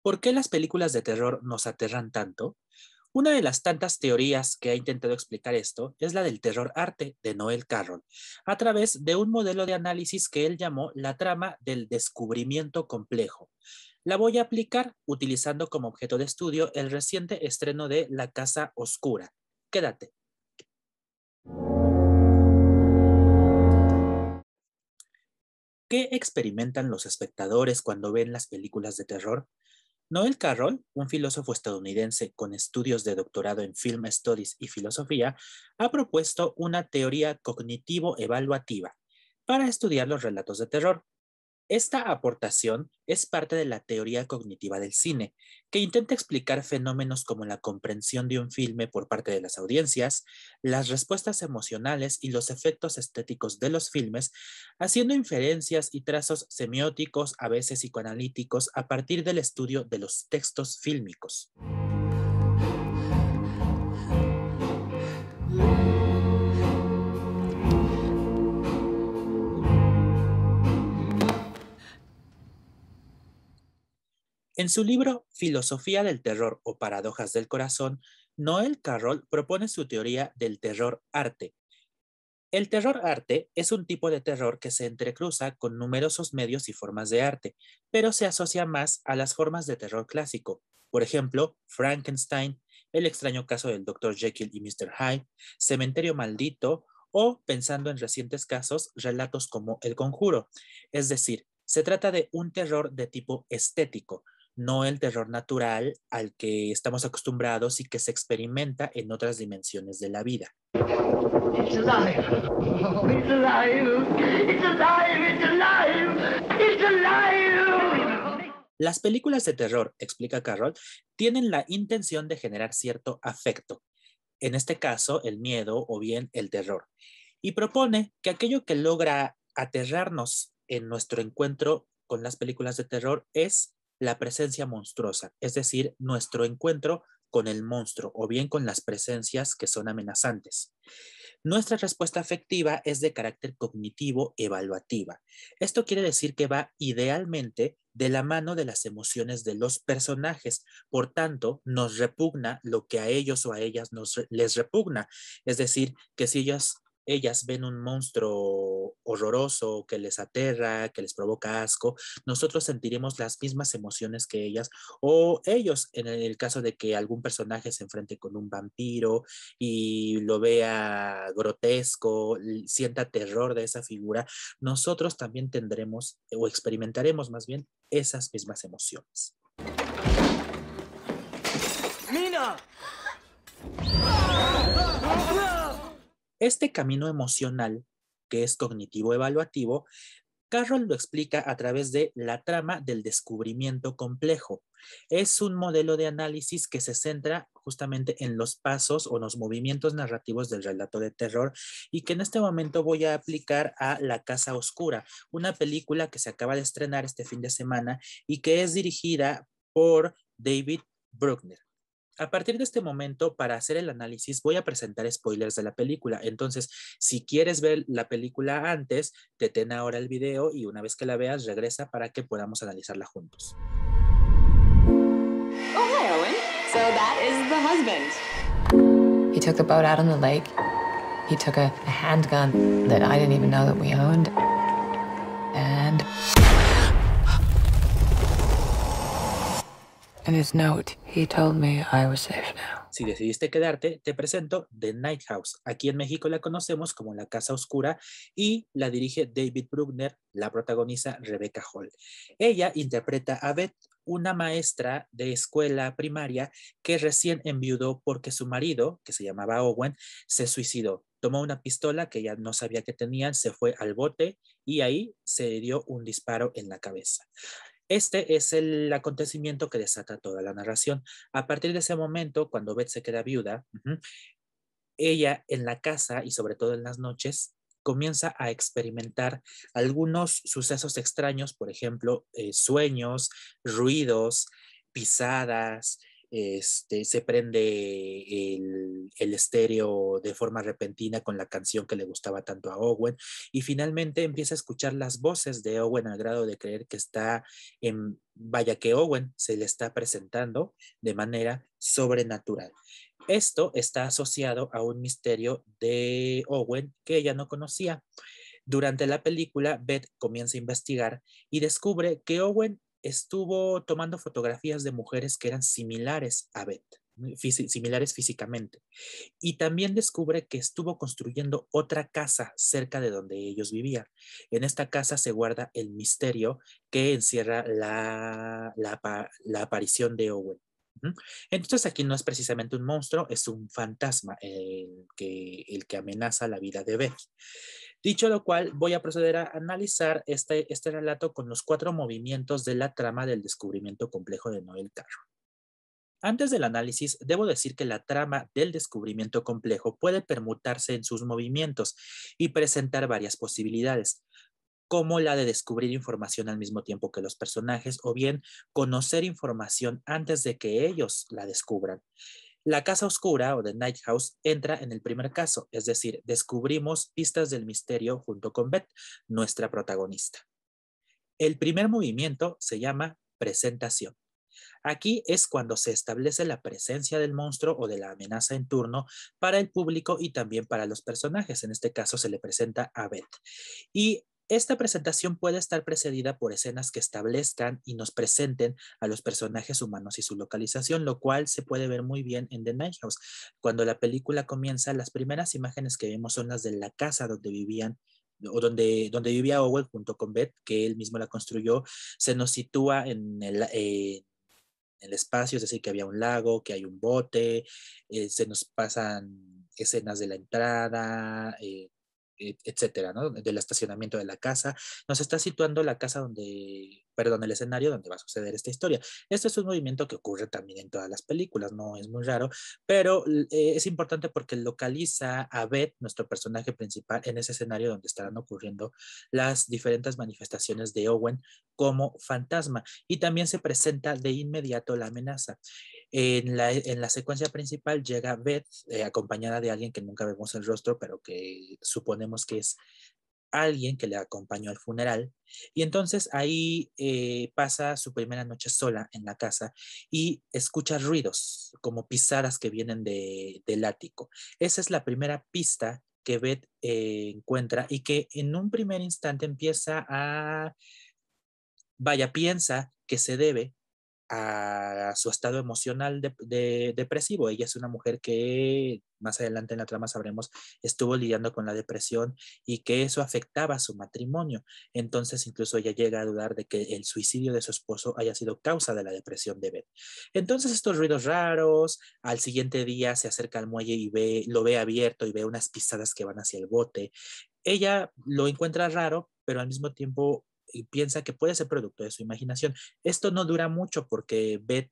¿Por qué las películas de terror nos aterran tanto? Una de las tantas teorías que ha intentado explicar esto es la del terror arte de Noel Carroll, a través de un modelo de análisis que él llamó la trama del descubrimiento complejo. La voy a aplicar utilizando como objeto de estudio el reciente estreno de La Casa Oscura. Quédate. ¿Qué experimentan los espectadores cuando ven las películas de terror? Noel Carroll, un filósofo estadounidense con estudios de doctorado en Film Studies y filosofía, ha propuesto una teoría cognitivo-evaluativa para estudiar los relatos de terror. Esta aportación es parte de la teoría cognitiva del cine, que intenta explicar fenómenos como la comprensión de un filme por parte de las audiencias, las respuestas emocionales y los efectos estéticos de los filmes, haciendo inferencias y trazos semióticos, a veces psicoanalíticos, a partir del estudio de los textos fílmicos. En su libro Filosofía del terror o paradojas del corazón, Noel Carroll propone su teoría del terror arte. El terror arte es un tipo de terror que se entrecruza con numerosos medios y formas de arte, pero se asocia más a las formas de terror clásico. Por ejemplo, Frankenstein, El extraño caso del Dr. Jekyll y Mr. Hyde, Cementerio maldito o, pensando en recientes casos, relatos como El Conjuro. Es decir, se trata de un terror de tipo estético, no el terror natural al que estamos acostumbrados y que se experimenta en otras dimensiones de la vida. It's alive. Oh, it's alive. It's alive. It's alive. It's alive. Las películas de terror, explica Carroll, tienen la intención de generar cierto afecto, en este caso el miedo o bien el terror, y propone que aquello que logra aterrarnos en nuestro encuentro con las películas de terror es la presencia monstruosa, es decir, nuestro encuentro con el monstruo o bien con las presencias que son amenazantes. Nuestra respuesta afectiva es de carácter cognitivo-evaluativa. Esto quiere decir que va idealmente de la mano de las emociones de los personajes. Por tanto, nos repugna lo que a ellos o a ellas les repugna. Es decir, que si ellas ven un monstruo horroroso que les aterra, que les provoca asco, nosotros sentiremos las mismas emociones que ellas o ellos en el caso de que algún personaje se enfrente con un vampiro y lo vea grotesco, sienta terror de esa figura, nosotros también tendremos o experimentaremos más bien esas mismas emociones. ¡Mina! Este camino emocional, que es cognitivo-evaluativo, Carroll lo explica a través de la trama del descubrimiento complejo. Es un modelo de análisis que se centra justamente en los pasos o los movimientos narrativos del relato de terror y que en este momento voy a aplicar a La Casa Oscura, una película que se acaba de estrenar este fin de semana y que es dirigida por David Bruckner. A partir de este momento, para hacer el análisis, voy a presentar spoilers de la película. Entonces, si quieres ver la película antes, detén ahora el video y una vez que la veas, regresa para que podamos analizarla juntos. Oh, hi, Owen. So that is the husband. He took the boat out on the lake. He took a handgun that I didn't even know that we owned. And in his note, he told me I was safe now. Si decidiste quedarte, te presento The Night House. Aquí en México la conocemos como La Casa Oscura y la dirige David Bruckner, la protagoniza Rebecca Hall. Ella interpreta a Beth, una maestra de escuela primaria que recién enviudó porque su marido, que se llamaba Owen, se suicidó. Tomó una pistola que ella no sabía que tenían, se fue al bote y ahí se dio un disparo en la cabeza. Este es el acontecimiento que desata toda la narración. A partir de ese momento, cuando Beth se queda viuda, ella en la casa y sobre todo en las noches comienza a experimentar algunos sucesos extraños, por ejemplo, sueños, ruidos, pisadas, se prende el estéreo de forma repentina con la canción que le gustaba tanto a Owen y finalmente empieza a escuchar las voces de Owen al grado de creer que está vaya que Owen se le está presentando de manera sobrenatural. Esto está asociado a un misterio de Owen que ella no conocía. Durante la película, Beth comienza a investigar y descubre que Owen estuvo tomando fotografías de mujeres que eran similares a Beth, similares físicamente. Y también descubre que estuvo construyendo otra casa cerca de donde ellos vivían. En esta casa se guarda el misterio que encierra la aparición de Owen. Entonces aquí no es precisamente un monstruo, es un fantasma el que amenaza la vida de Beth. Dicho lo cual, voy a proceder a analizar este relato con los 4 movimientos de la trama del descubrimiento complejo de Noel Carroll. Antes del análisis, debo decir que la trama del descubrimiento complejo puede permutarse en sus movimientos y presentar varias posibilidades, como la de descubrir información al mismo tiempo que los personajes o bien conocer información antes de que ellos la descubran. La casa oscura o The Night House entra en el primer caso, es decir, descubrimos pistas del misterio junto con Beth, nuestra protagonista. El primer movimiento se llama presentación. Aquí es cuando se establece la presencia del monstruo o de la amenaza en turno para el público y también para los personajes. En este caso se le presenta a Beth. Y esta presentación puede estar precedida por escenas que establezcan y nos presenten a los personajes humanos y su localización, lo cual se puede ver muy bien en The Night House. Cuando la película comienza, las primeras imágenes que vemos son las de la casa donde vivían o donde vivía Owen junto con Beth, que él mismo la construyó. Se nos sitúa en el espacio, es decir, que había un lago, que hay un bote, se nos pasan escenas de la entrada, etcétera, ¿no? Del estacionamiento de la casa. Nos está situando la casa el escenario donde va a suceder esta historia. Esto es un movimiento que ocurre también en todas las películas, no es muy raro, pero es importante porque localiza a Beth, nuestro personaje principal, en ese escenario donde estarán ocurriendo las diferentes manifestaciones de Owen como fantasma y también se presenta de inmediato la amenaza. En la secuencia principal llega Beth acompañada de alguien que nunca vemos el rostro, pero que suponemos que es alguien que le acompañó al funeral. Y entonces ahí pasa su primera noche sola en la casa y escucha ruidos como pisadas que vienen del ático. Esa es la primera pista que Beth encuentra y que en un primer instante empieza piensa que se debe a su estado emocional depresivo. Ella es una mujer que más adelante en la trama sabremos estuvo lidiando con la depresión y que eso afectaba a su matrimonio. Entonces incluso ella llega a dudar de que el suicidio de su esposo haya sido causa de la depresión de Beth. Entonces estos ruidos raros, al siguiente día se acerca al muelle y lo ve abierto y ve unas pisadas que van hacia el bote. Ella lo encuentra raro, pero al mismo tiempo piensa que puede ser producto de su imaginación. Esto no dura mucho porque Beth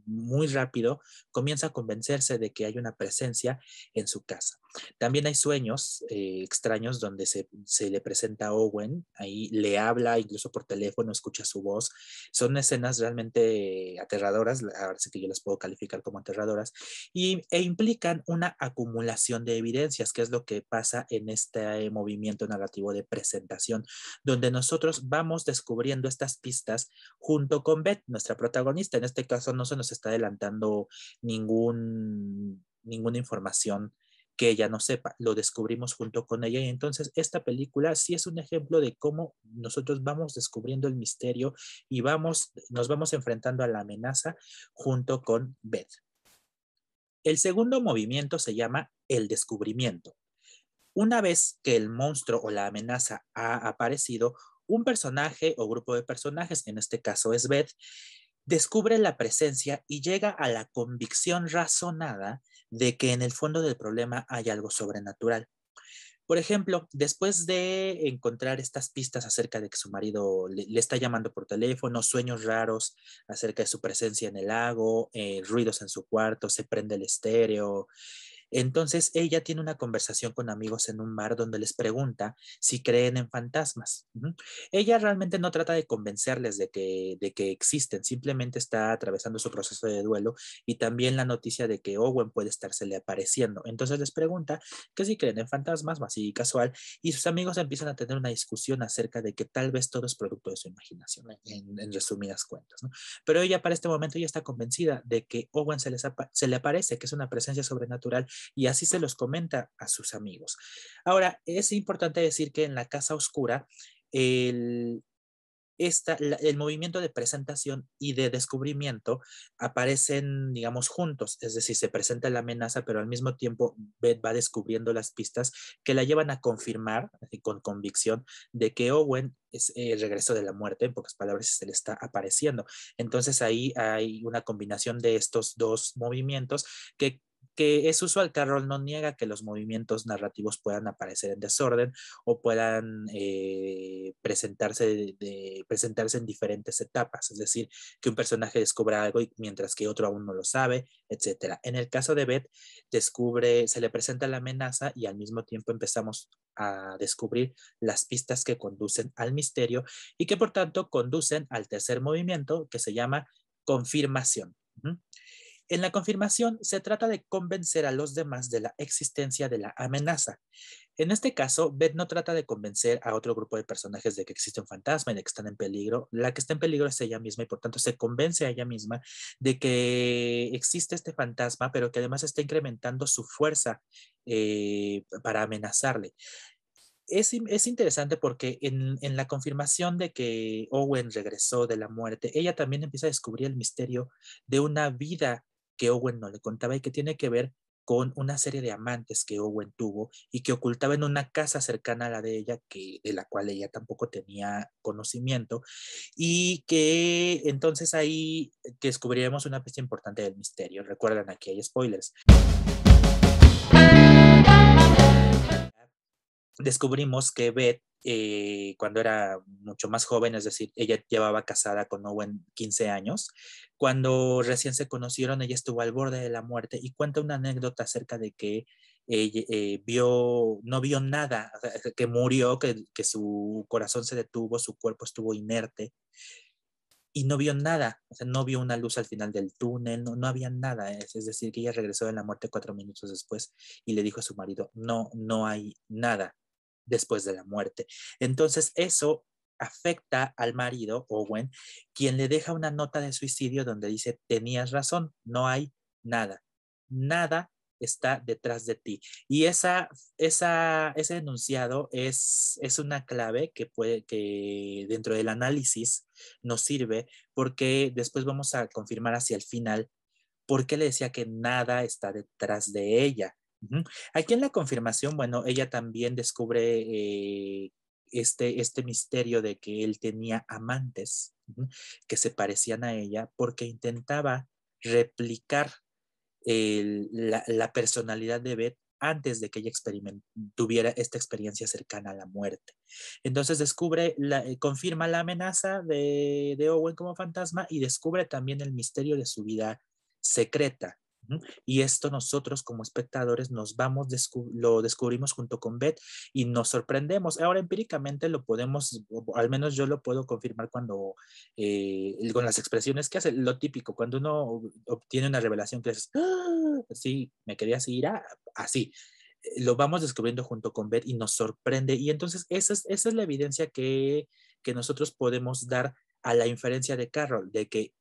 muy rápido comienza a convencerse de que hay una presencia en su casa. También hay sueños extraños donde se le presenta a Owen, ahí le habla incluso por teléfono, escucha su voz. Son escenas realmente aterradoras, ahora sí que yo las puedo calificar como aterradoras, e implican una acumulación de evidencias, que es lo que pasa en este movimiento narrativo de presentación, donde nosotros vamos descubriendo estas pistas junto con Beth, nuestra protagonista. En este caso no se nos está adelantando ninguna información que ella no sepa, lo descubrimos junto con ella y entonces esta película sí es un ejemplo de cómo nosotros vamos descubriendo el misterio y nos vamos enfrentando a la amenaza junto con Beth. El segundo movimiento se llama el descubrimiento. Una vez que el monstruo o la amenaza ha aparecido, un personaje o grupo de personajes, en este caso es Beth, descubre la presencia y llega a la convicción razonada de que en el fondo del problema hay algo sobrenatural. Por ejemplo, después de encontrar estas pistas acerca de que su marido le está llamando por teléfono, sueños raros acerca de su presencia en el lago, ruidos en su cuarto, se prende el estéreo, Entonces ella tiene una conversación con amigos en un bar donde les pregunta si creen en fantasmas. Ella realmente no trata de convencerles de que existen, simplemente está atravesando su proceso de duelo y también la noticia de que Owen puede estársele apareciendo. Entonces les pregunta que si creen en fantasmas, más así casual, y sus amigos empiezan a tener una discusión acerca de que tal vez todo es producto de su imaginación, en resumidas cuentas, ¿no? Pero ella para este momento ya está convencida de que Owen se le aparece, que es una presencia sobrenatural, y así se los comenta a sus amigos. Ahora, es importante decir que en la Casa Oscura, el, el movimiento de presentación y de descubrimiento aparecen, digamos, juntos, es decir, se presenta la amenaza, pero al mismo tiempo Beth va descubriendo las pistas que la llevan a confirmar con convicción de que Owen es el regreso de la muerte, en pocas palabras, se le está apareciendo. Entonces ahí hay una combinación de estos dos movimientos que es usual. Carroll no niega que los movimientos narrativos puedan aparecer en desorden o puedan presentarse en diferentes etapas, es decir, que un personaje descubra algo y mientras que otro aún no lo sabe, etcétera. En el caso de Beth, se le presenta la amenaza y al mismo tiempo empezamos a descubrir las pistas que conducen al misterio y que por tanto conducen al tercer movimiento que se llama confirmación. En la confirmación se trata de convencer a los demás de la existencia de la amenaza. En este caso, Beth no trata de convencer a otro grupo de personajes de que existe un fantasma y de que están en peligro. La que está en peligro es ella misma y por tanto se convence a ella misma de que existe este fantasma, pero que además está incrementando su fuerza para amenazarle. Es interesante porque en la confirmación de que Owen regresó de la muerte, ella también empieza a descubrir el misterio de una vida que Owen no le contaba y que tiene que ver con una serie de amantes que Owen tuvo y que ocultaba en una casa cercana a la de ella, de la cual ella tampoco tenía conocimiento, y que entonces ahí descubriremos una pista importante del misterio. Recuerdan, aquí hay spoilers. Descubrimos que Beth, cuando era mucho más joven, es decir, ella llevaba casada con Owen 15 años, cuando recién se conocieron, ella estuvo al borde de la muerte y cuenta una anécdota acerca de que no vio nada, o sea, que murió, que su corazón se detuvo, su cuerpo estuvo inerte y no vio nada, o sea, no vio una luz al final del túnel, no había nada, es decir, que ella regresó de la muerte 4 minutos después y le dijo a su marido, no hay nada después de la muerte. Entonces eso afecta al marido, Owen, quien le deja una nota de suicidio donde dice, tenías razón, no hay nada, nada está detrás de ti. Y ese enunciado es una clave que dentro del análisis nos sirve porque después vamos a confirmar hacia el final por qué le decía que nada está detrás de ella. Aquí en la confirmación, bueno, ella también descubre este misterio de que él tenía amantes que se parecían a ella porque intentaba replicar la personalidad de Beth antes de que ella tuviera esta experiencia cercana a la muerte. Entonces confirma la amenaza de Owen como fantasma y descubre también el misterio de su vida secreta. Y esto nosotros como espectadores lo descubrimos junto con Beth y nos sorprendemos. Ahora empíricamente lo podemos, o al menos yo lo puedo confirmar cuando con las expresiones que hace, lo típico, cuando uno obtiene una revelación que es, ¡ah! Sí, me quería seguir así. Lo vamos descubriendo junto con Beth y nos sorprende. Y entonces esa es la evidencia que nosotros podemos dar a la inferencia de Carroll, de que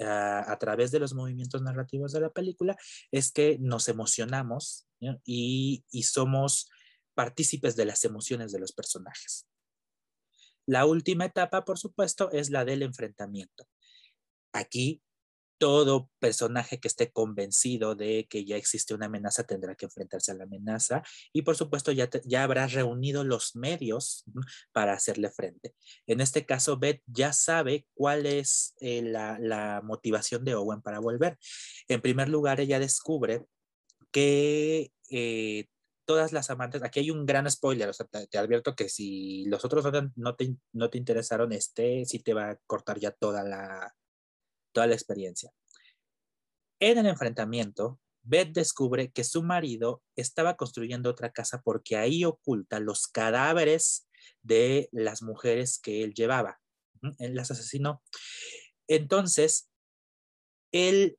a través de los movimientos narrativos de la película es que nos emocionamos, ¿no? y somos partícipes de las emociones de los personajes. La última etapa, por supuesto, es la del enfrentamiento. Aquí todo personaje que esté convencido de que ya existe una amenaza tendrá que enfrentarse a la amenaza y por supuesto ya habrá reunido los medios para hacerle frente. En este caso, Beth ya sabe cuál es la motivación de Owen para volver. En primer lugar, ella descubre que todas las amantes, aquí hay un gran spoiler, o sea, te advierto que si los otros no te interesaron, sí te va a cortar ya toda la experiencia. En el enfrentamiento, Beth descubre que su marido estaba construyendo otra casa porque ahí oculta los cadáveres de las mujeres que él llevaba. Él las asesinó. Entonces, él,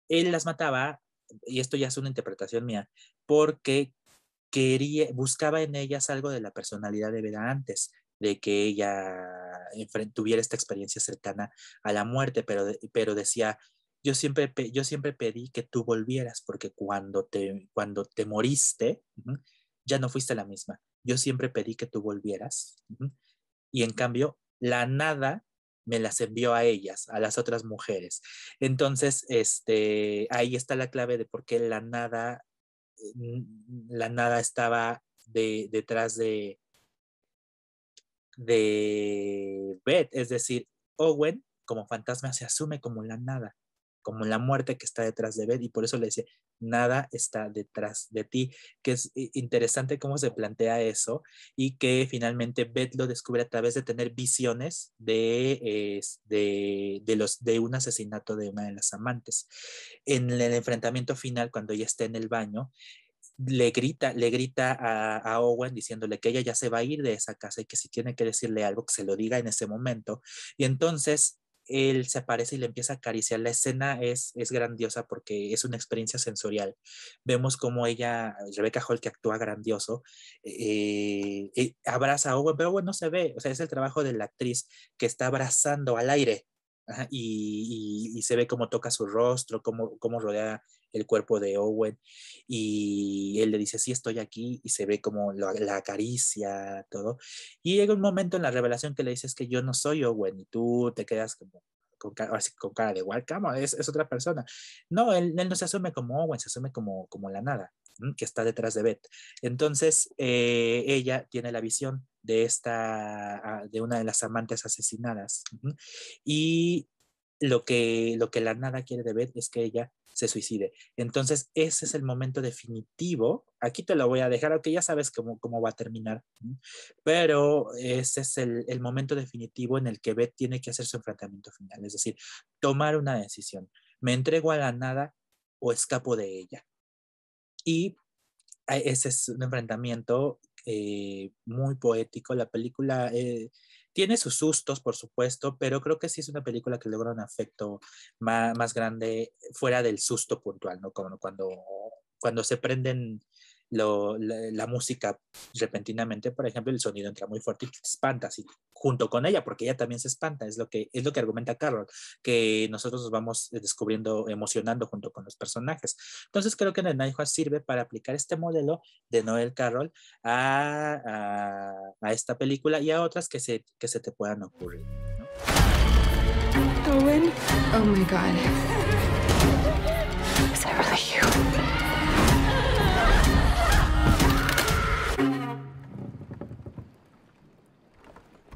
él las mataba, y esto ya es una interpretación mía, porque buscaba en ellas algo de la personalidad de Beth antes de que ella tuviera esta experiencia cercana a la muerte, pero decía, yo siempre pedí que tú volvieras, porque cuando te moriste, ya no fuiste la misma. Yo siempre pedí que tú volvieras. Y en cambio, la nada me las envió a ellas, a las otras mujeres. Entonces, ahí está la clave de por qué la nada estaba detrás de Beth, es decir, Owen como fantasma se asume como la nada, como la muerte que está detrás de Beth, y por eso le dice, nada está detrás de ti, que es interesante cómo se plantea eso, y que finalmente Beth lo descubre a través de tener visiones de un asesinato de una de las amantes. En el enfrentamiento final, cuando ella está en el baño, le grita a Owen diciéndole que ella ya se va a ir de esa casa y que si tiene que decirle algo, que se lo diga en ese momento. Y entonces él se aparece y le empieza a acariciar. La escena es grandiosa porque es una experiencia sensorial. Vemos como Rebecca Hall, que actúa grandioso, abraza a Owen, pero Owen no se ve. O sea, es el trabajo de la actriz que está abrazando al aire. Ajá, y se ve cómo toca su rostro, cómo rodea el cuerpo de Owen, y él le dice, sí, estoy aquí, y se ve como la acaricia, todo. Y llega un momento en la revelación que le dices que yo no soy Owen, y tú te quedas como con cara de Walcamo, es otra persona. No, él no se asume como Owen, se asume como la nada, que está detrás de Beth. Entonces, ella tiene la visión de una de las amantes asesinadas. Y lo que la nada quiere de Beth es que ella se suicide. Entonces, ese es el momento definitivo. Aquí te lo voy a dejar, aunque ya sabes cómo va a terminar. Pero ese es el momento definitivo en el que Beth tiene que hacer su enfrentamiento final. Es decir, tomar una decisión. ¿Me entrego a la nada o escapo de ella? Y ese es un enfrentamiento muy poético. La película tiene sus sustos, por supuesto, pero creo que sí es una película que logra un efecto más grande fuera del susto puntual, ¿no? Como cuando se prenden la música repentinamente, por ejemplo, el sonido entra muy fuerte y te espantas, y junto con ella, porque ella también se espanta, es lo que argumenta Carol, que nosotros nos vamos descubriendo, emocionando junto con los personajes. Entonces creo que The Night House sirve para aplicar este modelo de Noel Carroll a esta película y a otras que se te puedan ocurrir, ¿no? Owen? Oh my God. Is that really you?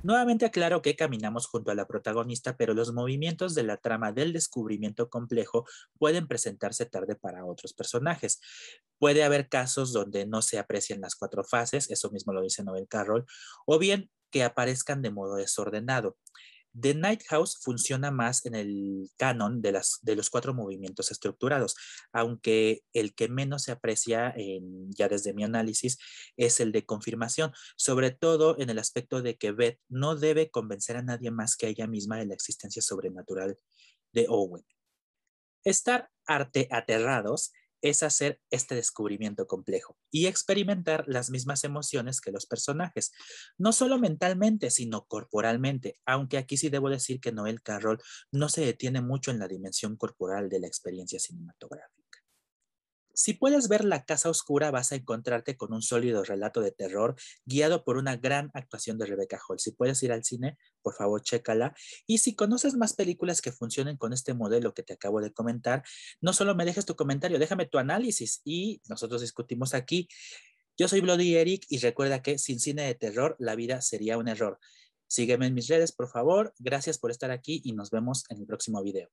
Nuevamente aclaro que caminamos junto a la protagonista, pero los movimientos de la trama del descubrimiento complejo pueden presentarse tarde para otros personajes. Puede haber casos donde no se aprecian las 4 fases, eso mismo lo dice Noel Carroll, o bien que aparezcan de modo desordenado. The Night House funciona más en el canon de los 4 movimientos estructurados, aunque el que menos se aprecia ya desde mi análisis es el de confirmación, sobre todo en el aspecto de que Beth no debe convencer a nadie más que a ella misma de la existencia sobrenatural de Owen. Estar aterrados es hacer este descubrimiento complejo y experimentar las mismas emociones que los personajes, no solo mentalmente, sino corporalmente, aunque aquí sí debo decir que Noel Carroll no se detiene mucho en la dimensión corporal de la experiencia cinematográfica. Si puedes ver La Casa Oscura, vas a encontrarte con un sólido relato de terror guiado por una gran actuación de Rebecca Hall. Si puedes ir al cine, por favor, chécala. Y si conoces más películas que funcionen con este modelo que te acabo de comentar, no solo me dejes tu comentario, déjame tu análisis y nosotros discutimos aquí. Yo soy Bloody Eric y recuerda que sin cine de terror, la vida sería un error. Sígueme en mis redes, por favor. Gracias por estar aquí y nos vemos en el próximo video.